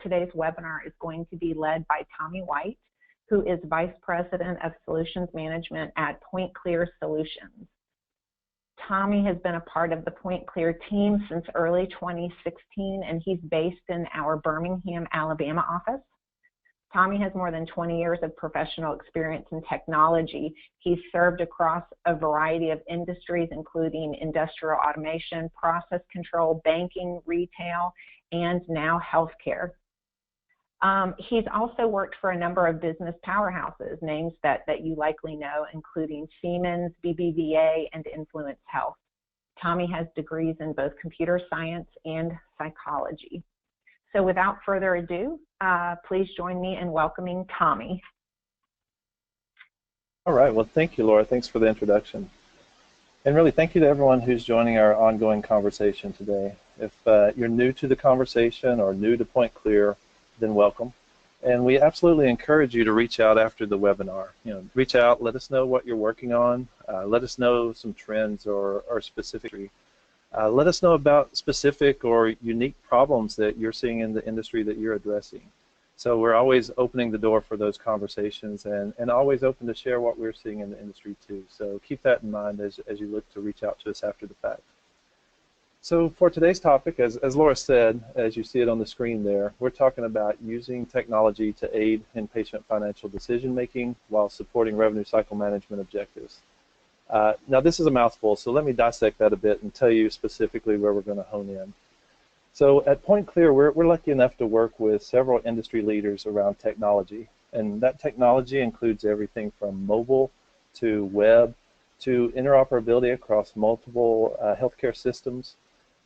Today's webinar is going to be led by Tommy White, who is Vice President of Solutions Management at PointClear Solutions. Tommy has been a part of the PointClear team since early 2016, and he's based in our Birmingham, Alabama office. Tommy has more than 20 years of professional experience in technology. He's served across a variety of industries, including industrial automation, process control, banking, retail, and now healthcare. He's also worked for a number of business powerhouses, names that you likely know, including Siemens, BBVA, and Influence Health. Tommy has degrees in both computer science and psychology. So without further ado, please join me in welcoming Tommy. All right, well, thank you, Laura. Thanks for the introduction. And really, thank you to everyone who's joining our ongoing conversation today. If you're new to the conversation or new to PointClear, then welcome. And we absolutely encourage you to reach out after the webinar. Reach out, let us know what you're working on, let us know some trends or specific. Let us know about specific or unique problems that you're seeing in the industry that you're addressing. So we're always opening the door for those conversations and always open to share what we're seeing in the industry too. So keep that in mind as you look to reach out to us after the fact. So for today's topic, as Laura said, as you see it on the screen there, we're talking about using technology to aid in patient financial decision making while supporting revenue cycle management objectives. Now this is a mouthful, so let me dissect that a bit and tell you specifically where we're going to hone in. So at PointClear, we're lucky enough to work with several industry leaders around technology, and that technology includes everything from mobile to web to interoperability across multiple healthcare systems.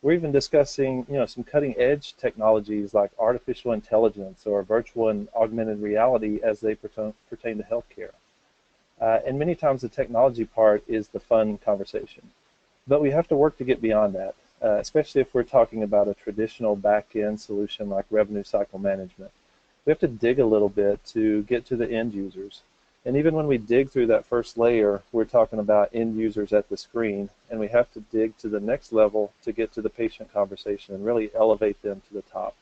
We're even discussing, some cutting-edge technologies like artificial intelligence or virtual and augmented reality as they pertain to healthcare. And many times the technology part is the fun conversation. But we have to work to get beyond that, especially if we're talking about a traditional back-end solution like revenue cycle management. We have to dig a little bit to get to the end users. And even when we dig through that first layer, we're talking about end users at the screen, and we have to dig to the next level to get to the patient conversation and really elevate them to the top.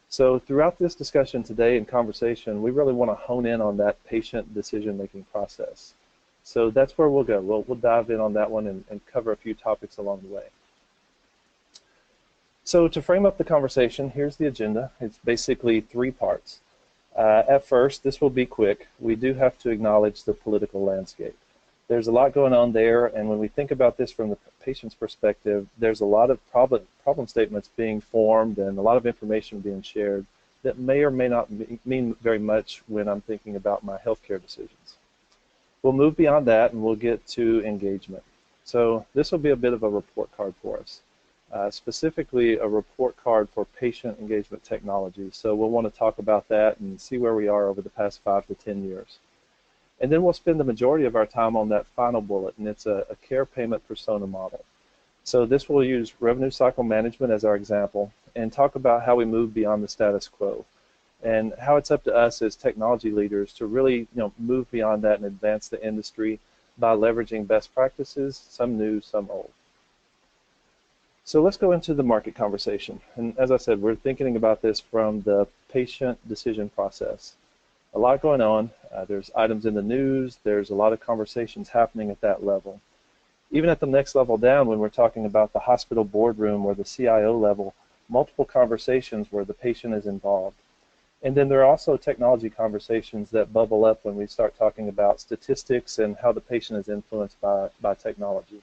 So throughout this discussion today and conversation, we really want to hone in on that patient decision-making process. So that's where we'll go. We'll dive in on that one and cover a few topics along the way. So to frame up the conversation, here's the agenda. It's basically 3 parts. At first, this will be quick. We do have to acknowledge the political landscape. There's a lot going on there, and when we think about this from the patient's perspective, there's a lot of problem statements being formed and a lot of information being shared that may or may not mean very much when I'm thinking about my healthcare decisions. We'll move beyond that and we'll get to engagement. So this will be a bit of a report card for us. Specifically a report card for patient engagement technology. So we'll want to talk about that and see where we are over the past 5 to 10 years. And then we'll spend the majority of our time on that final bullet, and it's a care payment persona model. So this will use revenue cycle management as our example and talk about how we move beyond the status quo and how it's up to us as technology leaders to really move beyond that and advance the industry by leveraging best practices, some new, some old. So let's go into the market conversation. And as I said, we're thinking about this from the patient decision process. A lot going on. There's items in the news. There's a lot of conversations happening at that level. Even at the next level down, when we're talking about the hospital boardroom or the CIO level, multiple conversations where the patient is involved. And then there are also technology conversations that bubble up when we start talking about statistics and how the patient is influenced by technology.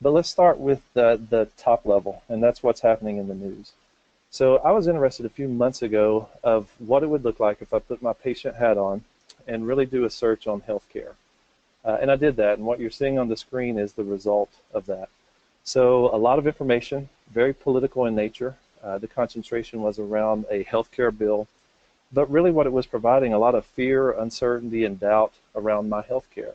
But let's start with the top level, and that's what's happening in the news. So I was interested a few months ago of what it would look like if I put my patient hat on and really do a search on healthcare. And I did that, and what you're seeing on the screen is the result of that. So a lot of information, very political in nature. The concentration was around a healthcare bill, but really what it was providing, a lot of fear, uncertainty, and doubt around my healthcare.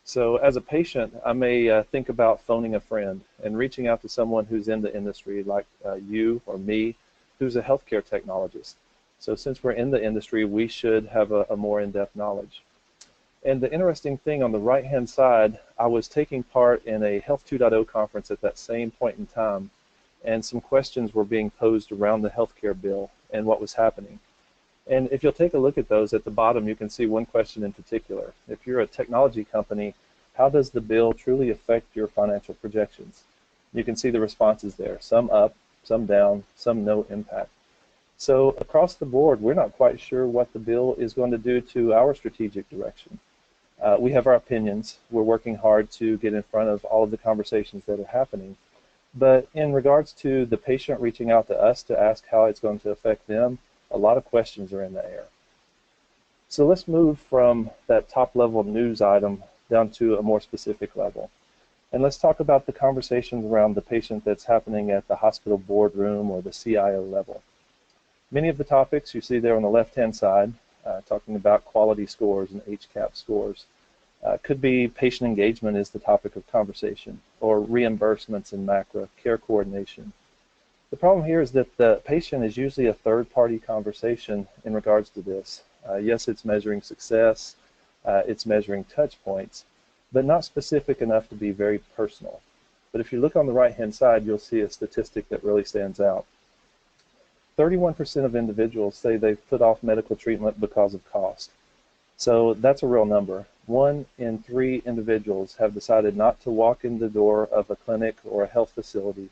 So as a patient, I may think about phoning a friend and reaching out to someone who's in the industry, like you or me, who's a healthcare technologist. So since we're in the industry, we should have a more in-depth knowledge. And the interesting thing on the right-hand side, I was taking part in a Health 2.0 conference at that same point in time, and some questions were being posed around the healthcare bill and what was happening. And if you'll take a look at those, at the bottom you can see one question in particular. If you're a technology company, how does the bill truly affect your financial projections? You can see the responses there, some up, some down, some no impact. So across the board, we're not quite sure what the bill is going to do to our strategic direction. We have our opinions. We're working hard to get in front of all of the conversations that are happening. But in regards to the patient reaching out to us to ask how it's going to affect them, a lot of questions are in the air. So let's move from that top-level news item down to a more specific level. And let's talk about the conversations around the patient that's happening at the hospital boardroom or the CIO level. Many of the topics you see there on the left-hand side, talking about quality scores and HCAHPS scores, could be patient engagement is the topic of conversation, or reimbursements in MACRA, care coordination. The problem here is that the patient is usually a third-party conversation in regards to this. Yes, it's measuring success, it's measuring touch points, but not specific enough to be very personal. But if you look on the right-hand side, you'll see a statistic that really stands out. 31% of individuals say they've put off medical treatment because of cost. So that's a real number. 1 in 3 individuals have decided not to walk in the door of a clinic or a health facility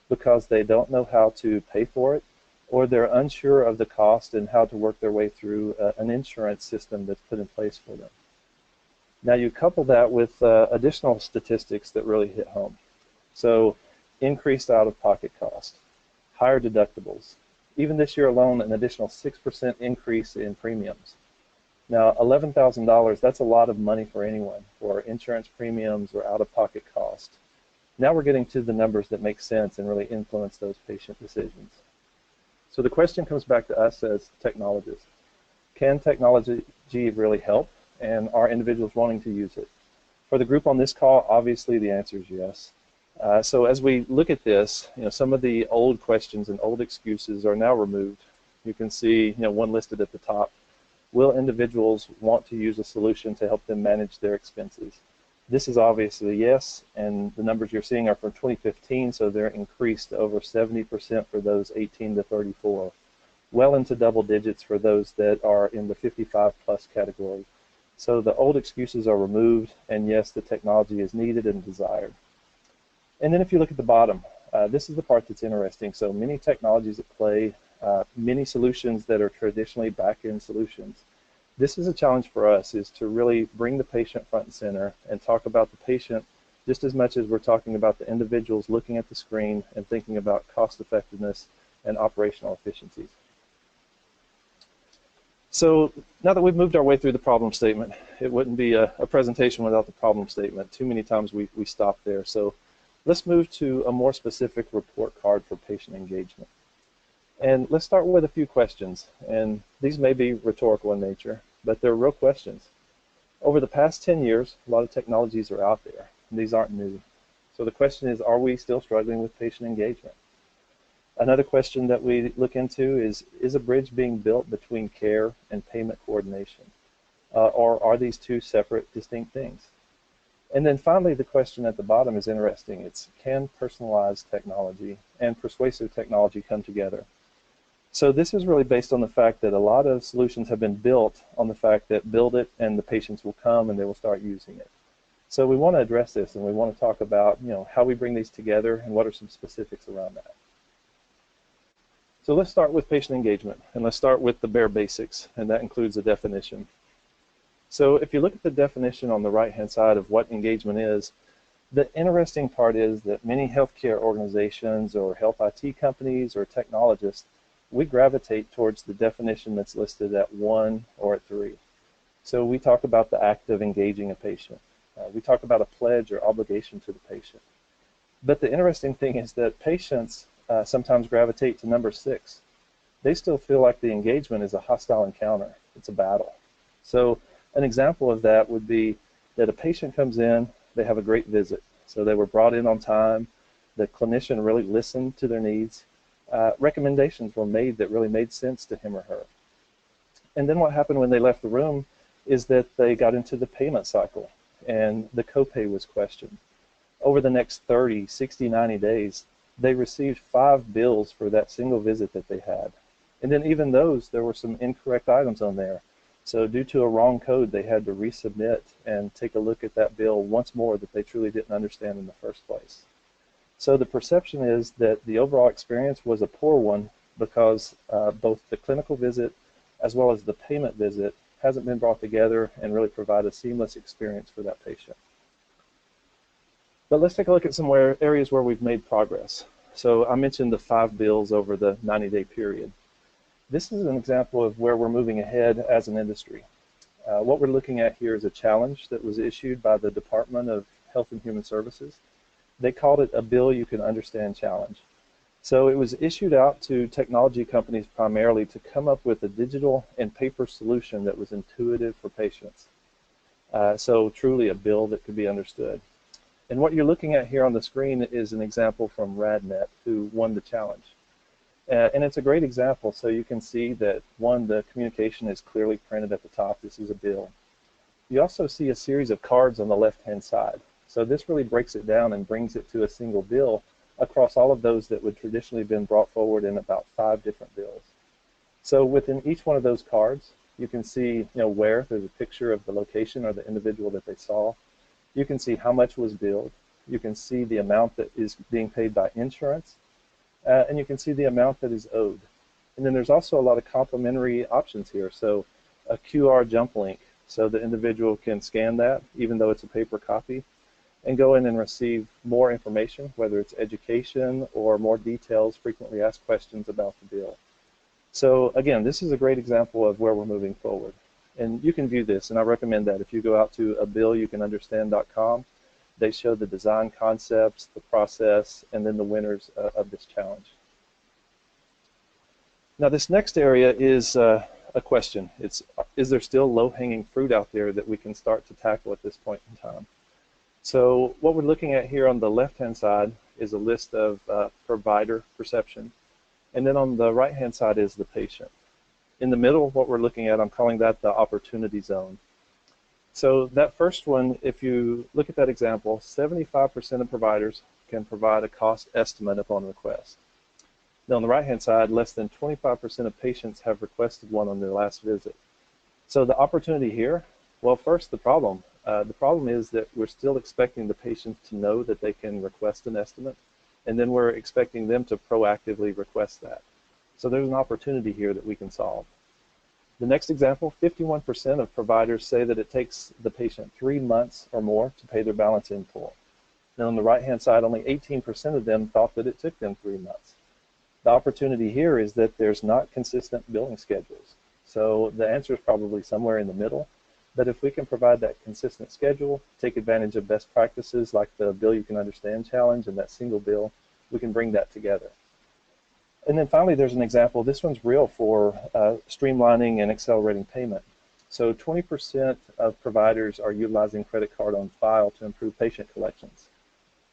because they don't know how to pay for it, or they're unsure of the cost and how to work their way through an insurance system that's put in place for them. Now you couple that with additional statistics that really hit home. So increased out-of-pocket cost, higher deductibles. Even this year alone, an additional 6% increase in premiums. Now, $11,000, that's a lot of money for anyone, for insurance premiums or out-of-pocket cost. Now we're getting to the numbers that make sense and really influence those patient decisions. So the question comes back to us as technologists. Can technology really help, and are individuals wanting to use it? For the group on this call, obviously the answer is yes. So as we look at this, some of the old questions and old excuses are now removed. You can see, one listed at the top. Will individuals want to use a solution to help them manage their expenses? This is obviously yes, and the numbers you're seeing are from 2015, so they're increased to over 70% for those 18 to 34, well into double digits for those that are in the 55 plus category. So the old excuses are removed, and yes, the technology is needed and desired. And then if you look at the bottom, this is the part that's interesting. So many technologies at play, many solutions that are traditionally back-end solutions. This is a challenge for us, is to really bring the patient front and center and talk about the patient just as much as we're talking about the individuals looking at the screen and thinking about cost effectiveness and operational efficiencies. So now that we've moved our way through the problem statement, it wouldn't be a presentation without the problem statement. Too many times we stop there. So let's move to a more specific report card for patient engagement. And let's start with a few questions. And these may be rhetorical in nature, but they're real questions. Over the past 10 years, a lot of technologies are out there, and these aren't new. So the question is, are we still struggling with patient engagement? Another question that we look into is a bridge being built between care and payment coordination? Or are these two separate, distinct things? And then finally, the question at the bottom is interesting. It's, can personalized technology and persuasive technology come together? So this is really based on the fact that a lot of solutions have been built on the fact that build it and the patients will come and they will start using it. So we want to address this, and we want to talk about how we bring these together and what are some specifics around that. So let's start with patient engagement, and let's start with the bare basics, and that includes a definition. So if you look at the definition on the right-hand side of what engagement is, the interesting part is that many healthcare organizations or health IT companies or technologists, we gravitate towards the definition that's listed at 1 or at 3. So we talk about the act of engaging a patient. We talk about a pledge or obligation to the patient. But the interesting thing is that patients sometimes gravitate to number 6. They still feel like the engagement is a hostile encounter. It's a battle. So an example of that would be that a patient comes in, they have a great visit. So they were brought in on time, the clinician really listened to their needs, recommendations were made that really made sense to him or her. And then what happened when they left the room is that they got into the payment cycle and the copay was questioned. Over the next 30, 60, 90 days, they received 5 bills for that single visit that they had. And then even those, there were some incorrect items on there. So due to a wrong code, they had to resubmit and take a look at that bill once more that they truly didn't understand in the first place. So the perception is that the overall experience was a poor one because both the clinical visit as well as the payment visit hasn't been brought together and really provide a seamless experience for that patient. But let's take a look at some areas where we've made progress. So I mentioned the 5 bills over the 90-day period. This is an example of where we're moving ahead as an industry. What we're looking at here is a challenge that was issued by the Department of Health and Human Services. They called it a bill you can understand challenge. So it was issued out to technology companies primarily to come up with a digital and paper solution that was intuitive for patients. So truly a bill that could be understood. And what you're looking at here on the screen is an example from RadNet, who won the challenge. And it's a great example, so you can see that, one, the communication is clearly printed at the top. This is a bill. You also see a series of cards on the left-hand side. So this really breaks it down and brings it to a single bill across all of those that would traditionally have been brought forward in about 5 different bills. So within each one of those cards, you can see where there's a picture of the location or the individual that they saw. You can see how much was billed. You can see the amount that is being paid by insurance. And you can see the amount that is owed. And then there's also a lot of complementary options here. So a QR jump link, so the individual can scan that, even though it's a paper copy, and go in and receive more information, whether it's education or more details, frequently asked questions about the bill. So again, this is a great example of where we're moving forward. And you can view this, and I recommend that. If you go out to abillYouCanUnderstand.com, they show the design concepts, the process, and then the winners of this challenge. Now this next area is a question. Is there still low-hanging fruit out there that we can start to tackle at this point in time? So what we're looking at here on the left-hand side is a list of provider perception. And then on the right-hand side is the patient. In the middle, what we're looking at, I'm calling that the opportunity zone. So that first one, if you look at that example, 75% of providers can provide a cost estimate upon request. Now on the right-hand side, less than 25% of patients have requested one on their last visit. So the opportunity here, well, first the problem. The problem is that we're still expecting the patients to know that they can request an estimate, and then we're expecting them to proactively request that. So there's an opportunity here that we can solve. The next example, 51% of providers say that it takes the patient 3 months or more to pay their balance in full. Now on the right-hand side, only 18% of them thought that it took them 3 months. The opportunity here is that there's not consistent billing schedules. So the answer is probably somewhere in the middle. But if we can provide that consistent schedule, take advantage of best practices like the Bill You Can Understand challenge and that single bill, we can bring that together. And then finally, there's an example. This one's real for streamlining and accelerating payment. So 20% of providers are utilizing credit card on file to improve patient collections.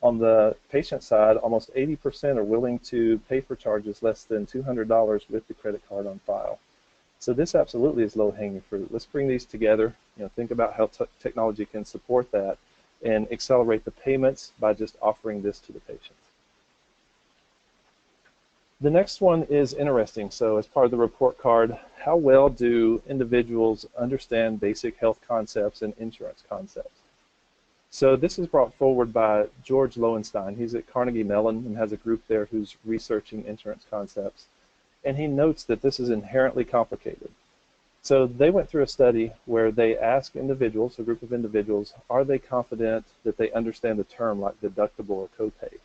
On the patient side, almost 80% are willing to pay for charges less than $200 with the credit card on file. So this absolutely is low-hanging fruit. Let's bring these together. Think about how technology can support that and accelerate the payments by just offering this to the patients. The next one is interesting. So as part of the report card, how well do individuals understand basic health concepts and insurance concepts? So this is brought forward by George Lowenstein. He's at Carnegie Mellon and has a group there who's researching insurance concepts. And he notes that this is inherently complicated. So they went through a study where they asked individuals, a group of individuals, are they confident that they understand the term like deductible or copay?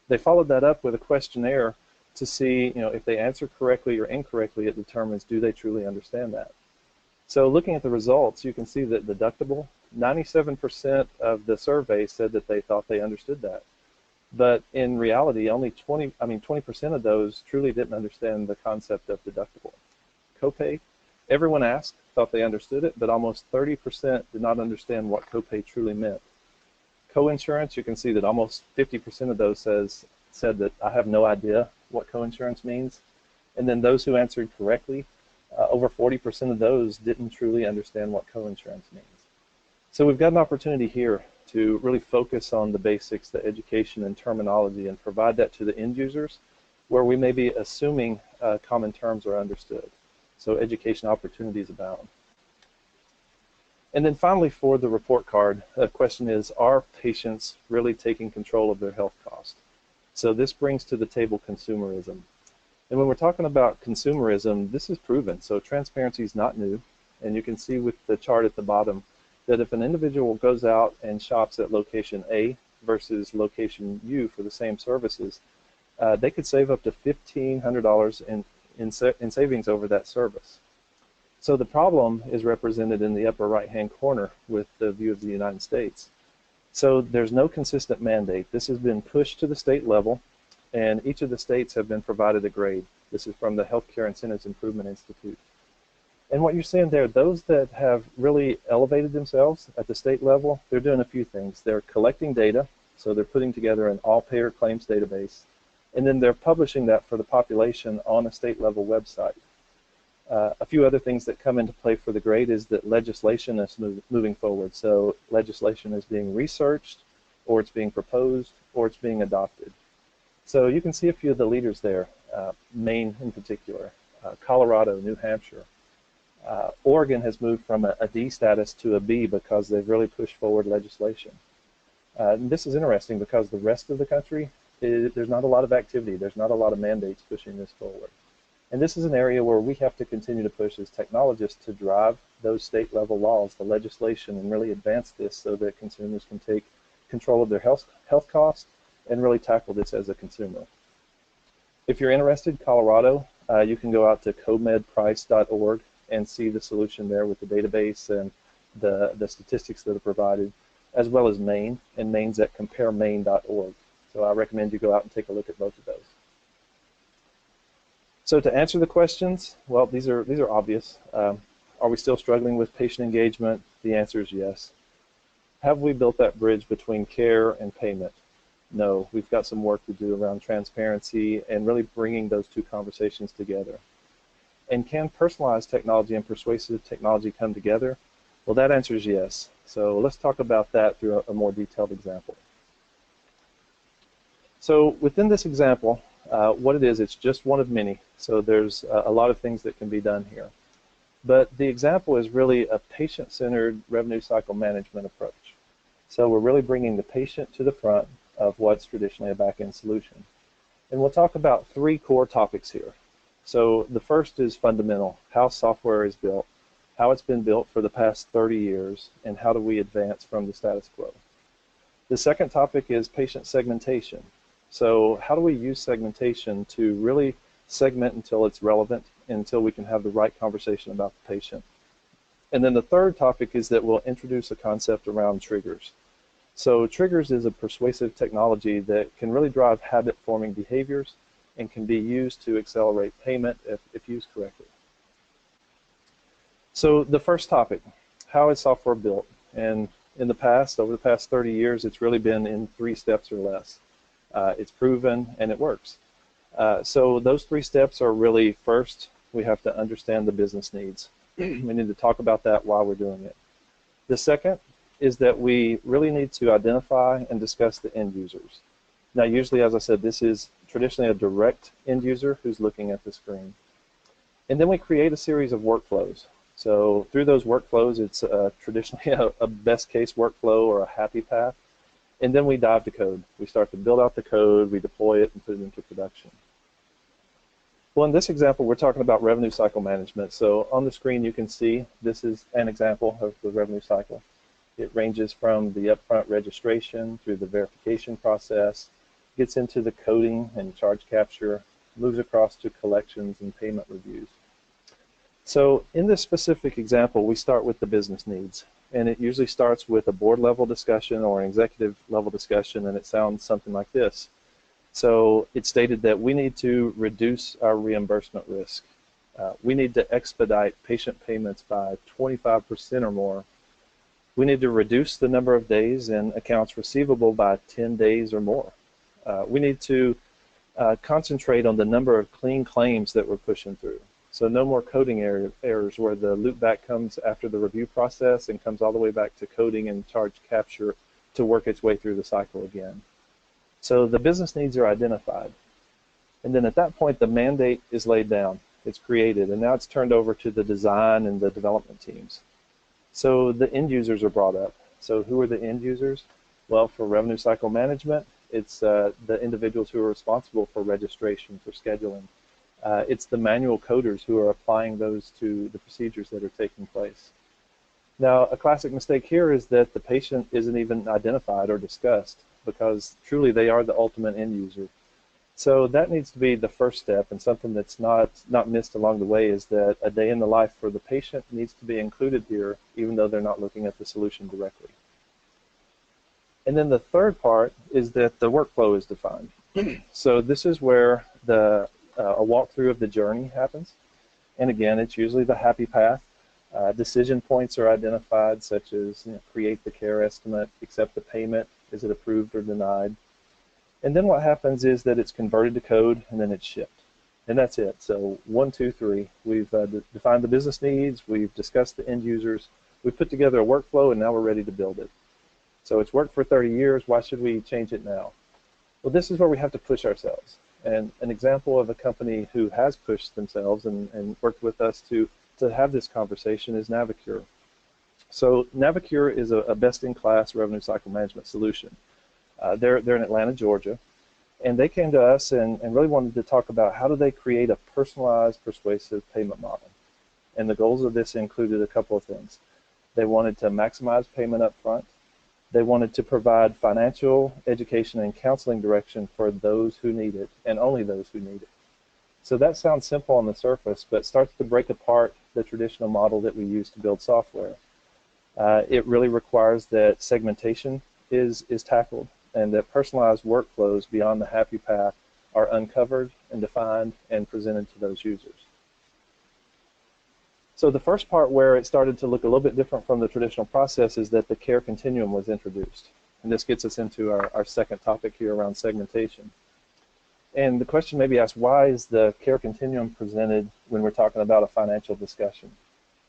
They followed that up with a questionnaire to see, if they answer correctly or incorrectly, it determines do they truly understand that. So looking at the results, you can see that deductible, 97% of the survey said that they thought they understood that. But in reality, only 20% of those truly didn't understand the concept of deductible. Copay, everyone asked, thought they understood it, but almost 30% did not understand what copay truly meant. Coinsurance, you can see that almost 50% of those said that I have no idea what coinsurance means. And then those who answered correctly, over 40% of those didn't truly understand what coinsurance means. So we've got an opportunity here to really focus on the basics, the education and terminology, and provide that to the end users where we may be assuming common terms are understood. So education opportunities abound. And then finally, for the report card, the question is, are patients really taking control of their health cost? So this brings to the table consumerism. And when we're talking about consumerism, this is proven. So transparency is not new. And you can see with the chart at the bottom that if an individual goes out and shops at location A versus location U for the same services, they could save up to $1,500 in savings over that service. So the problem is represented in the upper right-hand corner with the view of the United States. So there's no consistent mandate. This has been pushed to the state level, and each of the states have been provided a grade. This is from the Healthcare Incentives Improvement Institute. And what you're seeing there, those that have really elevated themselves at the state level, they're doing a few things. They're collecting data, so they're putting together an all-payer claims database, and then they're publishing that for the population on a state-level website. A few other things that come into play for the grade is that legislation is moving forward. So legislation is being researched, or it's being proposed, or it's being adopted. So you can see a few of the leaders there, Maine in particular, Colorado, New Hampshire. Oregon has moved from a D status to a B because they've really pushed forward legislation. And this is interesting because the rest of the country, there's not a lot of activity. There's not a lot of mandates pushing this forward. And this is an area where we have to continue to push as technologists to drive those state-level laws, the legislation, and really advance this so that consumers can take control of their health costs and really tackle this as a consumer. If you're interested, Colorado, you can go out to comedprice.org and see the solution there with the database and the statistics that are provided, as well as Maine, and Maine's at comparemaine.org. So I recommend you go out and take a look at both of those. So to answer the questions, well, these are obvious. Are we still struggling with patient engagement? The answer is yes. Have we built that bridge between care and payment? No, we've got some work to do around transparency and really bringing those two conversations together. And can personalized technology and persuasive technology come together? Well, that answer is yes. So let's talk about that through a more detailed example. So within this example, what it is, it's just one of many. So there's a lot of things that can be done here. But the example is really a patient-centered revenue cycle management approach. So we're really bringing the patient to the front of what's traditionally a back-end solution. And we'll talk about three core topics here. So the first is fundamental, how software is built, how it's been built for the past 30 years, and how do we advance from the status quo. The second topic is patient segmentation. So how do we use segmentation to really segment until it's relevant, until we can have the right conversation about the patient. And then the third topic is that we'll introduce a concept around triggers. So triggers is a persuasive technology that can really drive habit-forming behaviors and can be used to accelerate payment if used correctly. So the first topic, how is software built? And in the past, over the past 30 years, it's really been in 3 steps or less. It's proven and it works. So those 3 steps are really, first, we have to understand the business needs. We need to talk about that while we're doing it. The second is that we really need to identify and discuss the end users. Now, usually, as I said, this is traditionally a direct end user who's looking at the screen. And then we create a series of workflows. So through those workflows, it's traditionally a best case workflow or a happy path. And then we dive to code. We start to build out the code, we deploy it, and put it into production. Well, in this example, we're talking about revenue cycle management. So on the screen, you can see this is an example of the revenue cycle. It ranges from the upfront registration through the verification process, gets into the coding and charge capture, moves across to collections and payment reviews. So in this specific example, we start with the business needs. And it usually starts with a board level discussion or an executive level discussion, and it sounds something like this. So it's stated that we need to reduce our reimbursement risk. We need to expedite patient payments by 25% or more. We need to reduce the number of days in accounts receivable by 10 days or more. We need to concentrate on the number of clean claims that we're pushing through. So no more coding errors where the loop back comes after the review process and comes all the way back to coding and charge capture to work its way through the cycle again. So the business needs are identified. And then at that point, the mandate is laid down. It's created, and now it's turned over to the design and the development teams. So the end users are brought up. So who are the end users? Well, for revenue cycle management, it's the individuals who are responsible for registration, for scheduling. It's the manual coders who are applying those to the procedures that are taking place. Now, a classic mistake here is that the patient isn't even identified or discussed, because truly they are the ultimate end user. So that needs to be the first step, and something that's not missed along the way is that a day in the life for the patient needs to be included here, even though they're not looking at the solution directly. And then the third part is that the workflow is defined. So this is where a walkthrough of the journey happens. And again, it's usually the happy path. Decision points are identified, such as create the care estimate, accept the payment, is it approved or denied. And then what happens is that it's converted to code, and then it's shipped. And that's it. So 1, 2, 3. We've defined the business needs, we've discussed the end users, we've put together a workflow, and now we're ready to build it. So it's worked for 30 years, why should we change it now? Well, this is where we have to push ourselves. And an example of a company who has pushed themselves and worked with us to have this conversation is Navicure. So Navicure is a best-in-class revenue cycle management solution. They're in Atlanta, Georgia, and they came to us and really wanted to talk about how do they create a personalized, persuasive payment model. And the goals of this included a couple of things. They wanted to maximize payment up front. They wanted to provide financial, education, and counseling direction for those who need it, and only those who need it. So that sounds simple on the surface, but starts to break apart the traditional model that we use to build software. It really requires that segmentation is tackled, and that personalized workflows beyond the happy path are uncovered and defined and presented to those users. So the first part where it started to look a little bit different from the traditional process is that the care continuum was introduced. And this gets us into our second topic here around segmentation. And the question may be asked, why is the care continuum presented when we're talking about a financial discussion?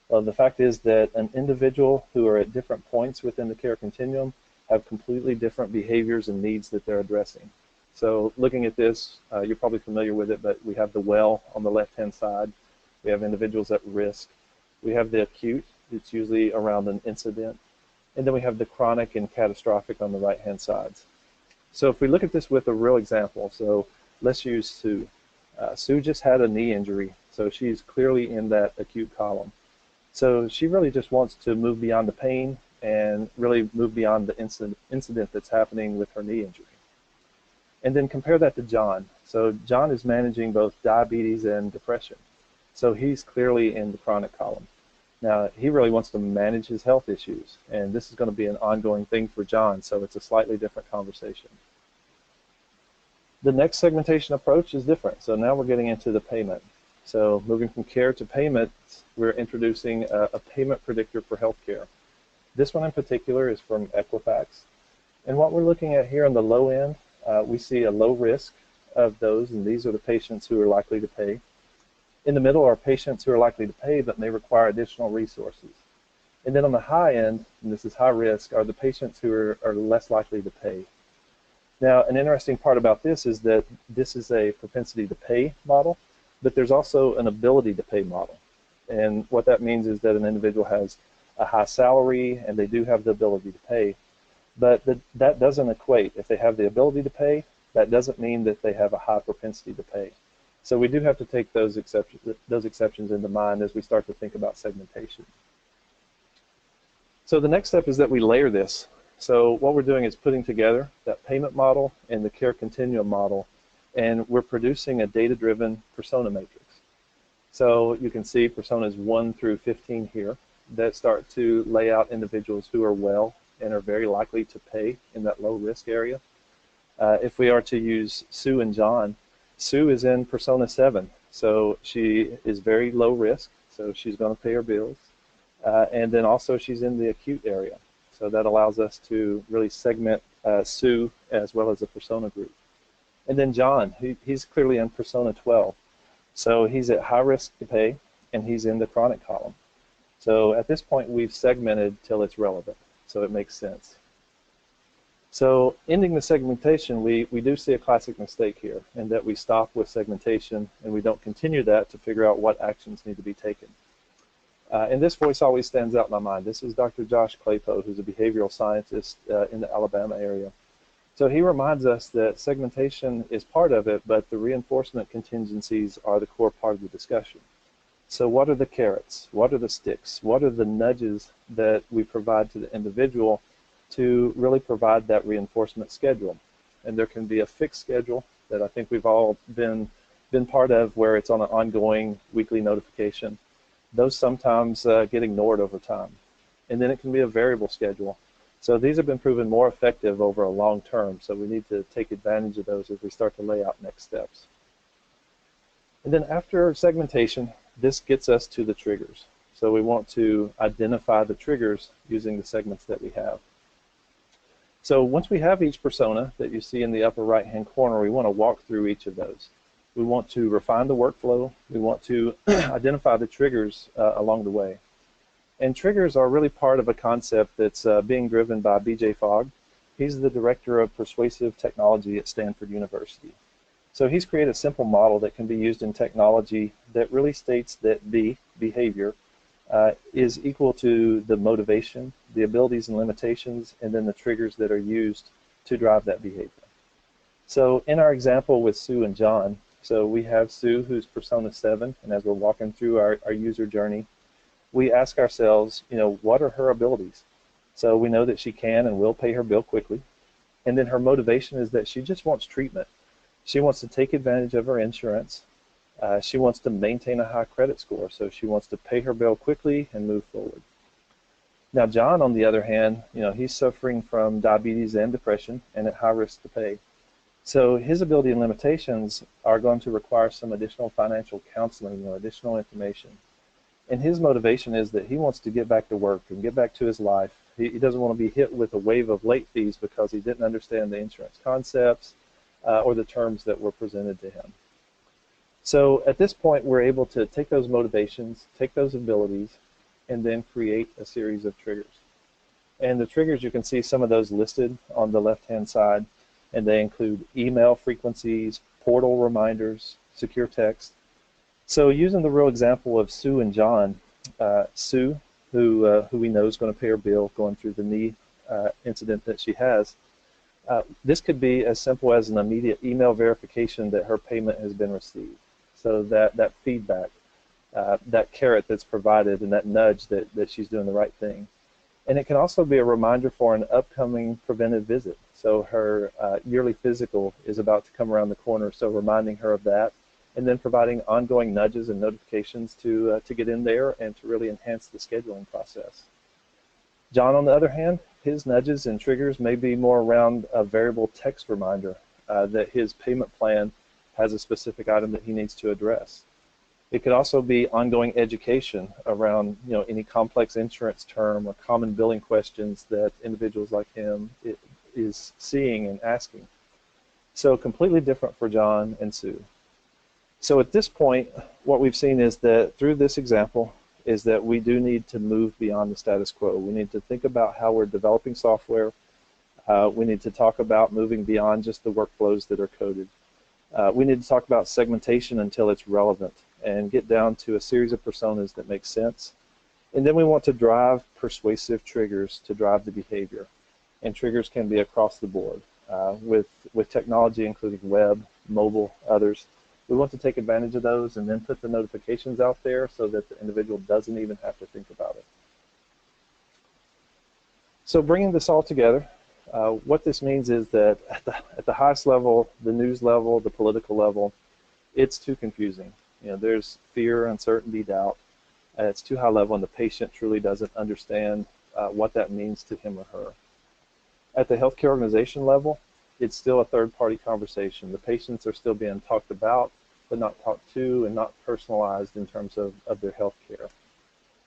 Well, the fact is that an individual who are at different points within the care continuum have completely different behaviors and needs that they're addressing. So looking at this, you're probably familiar with it, but we have the well on the left-hand side. We have individuals at risk. We have the acute, it's usually around an incident. And then we have the chronic and catastrophic on the right-hand sides. So if we look at this with a real example, so let's use Sue. Sue just had a knee injury, so she's clearly in that acute column. So she really just wants to move beyond the pain and really move beyond the incident that's happening with her knee injury. And then compare that to John. So John is managing both diabetes and depression. So he's clearly in the chronic column. Now, he really wants to manage his health issues, and this is going to be an ongoing thing for John, so it's a slightly different conversation. The next segmentation approach is different. So now we're getting into the payment. So moving from care to payment, we're introducing a payment predictor for healthcare. This one in particular is from Equifax. And what we're looking at here on the low end, we see a low risk of those, and these are the patients who are likely to pay. In the middle are patients who are likely to pay but may require additional resources. And then on the high end, and this is high risk, are the patients who are less likely to pay. Now, an interesting part about this is that this is a propensity to pay model, but there's also an ability to pay model. And what that means is that an individual has a high salary and they do have the ability to pay, but that doesn't equate. If they have the ability to pay, that doesn't mean that they have a high propensity to pay. So we do have to take those exceptions into mind as we start to think about segmentation. So the next step is that we layer this. So what we're doing is putting together that payment model and the care continuum model, and we're producing a data-driven persona matrix. So you can see personas 1 through 15 here that start to lay out individuals who are well and are very likely to pay in that low risk area. If we are to use Sue and John, Sue is in persona 7, so she is very low risk, so she's going to pay her bills. And then also she's in the acute area, so that allows us to really segment Sue as well as a persona group. And then John, he's clearly in persona 12, so he's at high risk to pay, and he's in the chronic column. So at this point, we've segmented till it's relevant, so it makes sense. So ending the segmentation, we do see a classic mistake here, in that we stop with segmentation and we don't continue that to figure out what actions need to be taken. And this voice always stands out in my mind. This is Dr. Josh Claypoe, who's a behavioral scientist in the Alabama area. So he reminds us that segmentation is part of it, but the reinforcement contingencies are the core part of the discussion. So what are the carrots? What are the sticks? What are the nudges that we provide to the individual to really provide that reinforcement schedule? And there can be a fixed schedule that I think we've all been part of, where it's on an ongoing weekly notification. Those sometimes get ignored over time. And then it can be a variable schedule. So these have been proven more effective over a long term, so we need to take advantage of those as we start to lay out next steps. And then after segmentation, this gets us to the triggers. So we want to identify the triggers using the segments that we have. So once we have each persona that you see in the upper right-hand corner, we want to walk through each of those. We want to refine the workflow. We want to identify the triggers along the way. And triggers are really part of a concept that's being driven by B.J. Fogg. He's the director of persuasive technology at Stanford University. So he's created a simple model that can be used in technology that really states that the behavior is equal to the motivation, the abilities and limitations, and then the triggers that are used to drive that behavior. So in our example with Sue and John, so we have Sue, who's persona 7, and as we're walking through our user journey, we ask ourselves, what are her abilities? So we know that she can and will pay her bill quickly. And then her motivation is that she just wants treatment. She wants to take advantage of her insurance. She wants to maintain a high credit score. So she wants to pay her bill quickly and move forward. Now, John, on the other hand, he's suffering from diabetes and depression and at high risk to pay. So his ability and limitations are going to require some additional financial counseling or additional information. And his motivation is that he wants to get back to work and get back to his life. He doesn't want to be hit with a wave of late fees because he didn't understand the insurance concepts or the terms that were presented to him. So at this point, we're able to take those motivations, take those abilities, and then create a series of triggers. And the triggers, you can see some of those listed on the left-hand side, and they include email frequencies, portal reminders, secure text. So using the real example of Sue and John, Sue, who we know is going to pay her bill going through the knee incident that she has, this could be as simple as an immediate email verification that her payment has been received. So that feedback, that carrot that's provided and that nudge that she's doing the right thing. And it can also be a reminder for an upcoming preventive visit. So her yearly physical is about to come around the corner, so reminding her of that, and then providing ongoing nudges and notifications to get in there and to really enhance the scheduling process. John, on the other hand, his nudges and triggers may be more around a variable text reminder that his payment plan has a specific item that he needs to address. It could also be ongoing education around any complex insurance term or common billing questions that individuals like him is seeing and asking. So completely different for John and Sue. So at this point, what we've seen is that through this example is that we do need to move beyond the status quo. We need to think about how we're developing software. We need to talk about moving beyond just the workflows that are coded. We need to talk about segmentation until it's relevant and get down to a series of personas that make sense. And then we want to drive persuasive triggers to drive the behavior. And triggers can be across the board with technology, including web, mobile, others. We want to take advantage of those and then put the notifications out there so that the individual doesn't even have to think about it. So bringing this all together, what this means is that at the highest level, the news level, the political level, it's too confusing. There's fear, uncertainty, doubt. It's too high level, and the patient truly doesn't understand what that means to him or her. At the healthcare organization level, it's still a third-party conversation. The patients are still being talked about, but not talked to and not personalized in terms of their health care.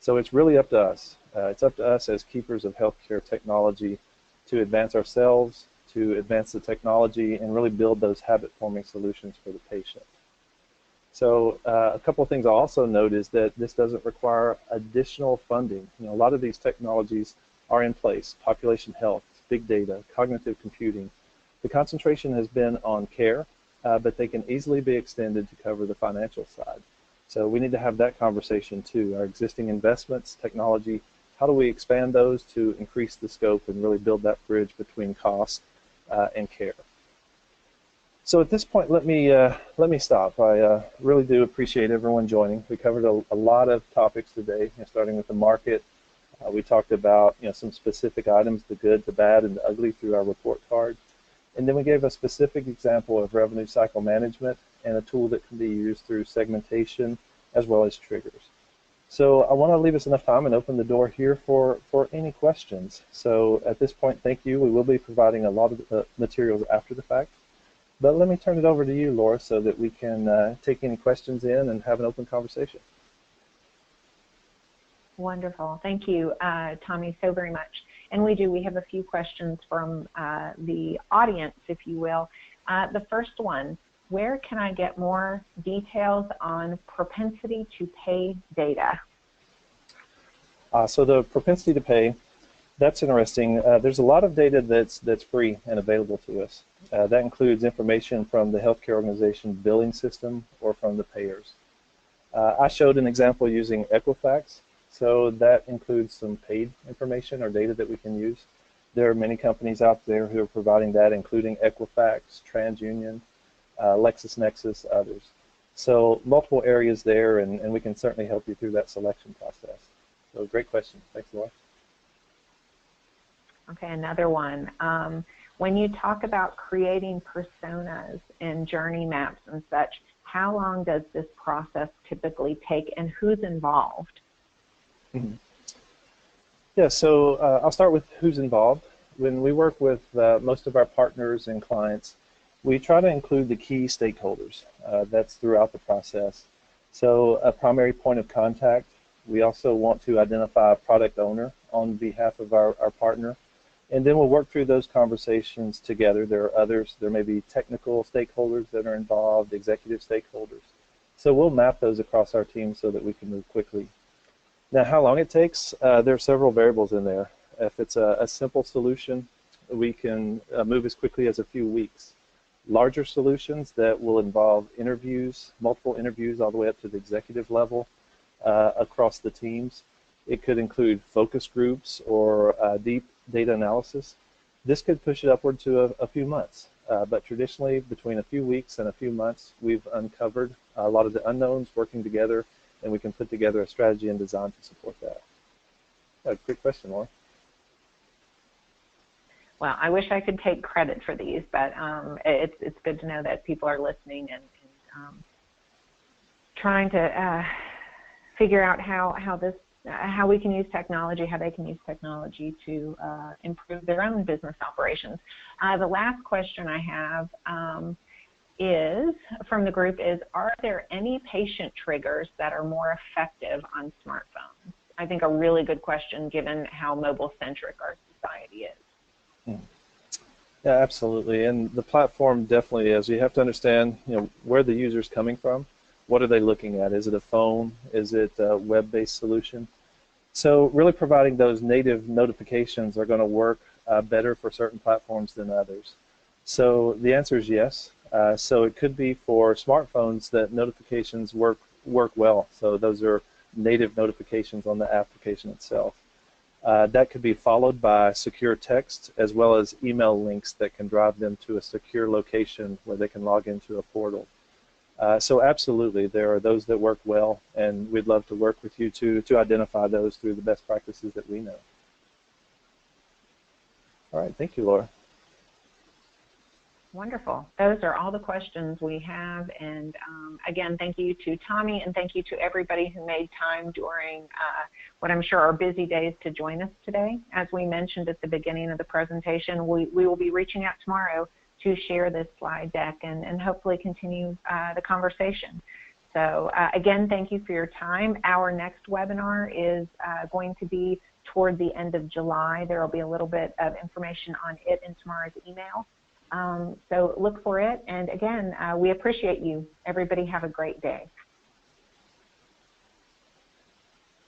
So it's really up to us. It's up to us as keepers of healthcare technology to advance ourselves, to advance the technology, and really build those habit-forming solutions for the patient. So a couple of things I'll also note is that this doesn't require additional funding. A lot of these technologies are in place, population health, big data, cognitive computing. The concentration has been on care, but they can easily be extended to cover the financial side. So we need to have that conversation too. Our existing investments, technology, how do we expand those to increase the scope and really build that bridge between cost and care? So at this point, let me stop. I really do appreciate everyone joining. We covered a lot of topics today, starting with the market. We talked about some specific items, the good, the bad, and the ugly through our report card. And then we gave a specific example of revenue cycle management and a tool that can be used through segmentation as well as triggers. So I want to leave us enough time and open the door here for any questions. So at this point, thank you. We will be providing a lot of materials after the fact. But let me turn it over to you, Laura, so that we can take any questions in and have an open conversation. Wonderful. Thank you, Tommy, so very much. And we have a few questions from the audience, if you will. The first one, where can I get more details on propensity to pay data? So the propensity to pay, that's interesting. There's a lot of data that's free and available to us. That includes information from the healthcare organization billing system or from the payers. I showed an example using Equifax. So that includes some paid information or data that we can use. There are many companies out there who are providing that, including Equifax, TransUnion, LexisNexis, others. So multiple areas there, and we can certainly help you through that selection process. So great question. Thanks, Laura. Okay, another one. When you talk about creating personas and journey maps and such, how long does this process typically take, and who's involved? Mm-hmm. Yeah, so I'll start with who's involved. When we work with most of our partners and clients, we try to include the key stakeholders. That's throughout the process. So a primary point of contact. We also want to identify a product owner on behalf of our partner. And then we'll work through those conversations together. There are others. There may be technical stakeholders that are involved, executive stakeholders. So we'll map those across our team so that we can move quickly. Now, how long it takes, there are several variables in there. If it's a simple solution, we can move as quickly as a few weeks. Larger solutions that will involve interviews, multiple interviews all the way up to the executive level across the teams. It could include focus groups or deep data analysis. This could push it upward to a few months. But traditionally, between a few weeks and a few months, we've uncovered a lot of the unknowns working together, and we can put together a strategy and design to support that. Great question, Laura. Well, I wish I could take credit for these, but it's good to know that people are listening and trying to figure out how we can use technology, how they can use technology to improve their own business operations. The last question I have is from the group is, are there any patient triggers that are more effective on smartphones? I think a really good question given how mobile-centric our society is. Yeah, absolutely. And the platform definitely is. You have to understand, where the user's coming from. What are they looking at? Is it a phone? Is it a web-based solution? So really providing those native notifications are going to work better for certain platforms than others. So the answer is yes. So it could be for smartphones that notifications work well. So those are native notifications on the application itself. That could be followed by secure text as well as email links that can drive them to a secure location where they can log into a portal. So absolutely, there are those that work well, and we'd love to work with you to identify those through the best practices that we know. All right, thank you, Laura. Wonderful. Those are all the questions we have. And again, thank you to Tommy, and thank you to everybody who made time during what I'm sure are busy days to join us today. As we mentioned at the beginning of the presentation, we will be reaching out tomorrow to share this slide deck and hopefully continue the conversation. So again, thank you for your time. Our next webinar is going to be toward the end of July. There will be a little bit of information on it in tomorrow's email. So look for it. And again, we appreciate you. Everybody have a great day.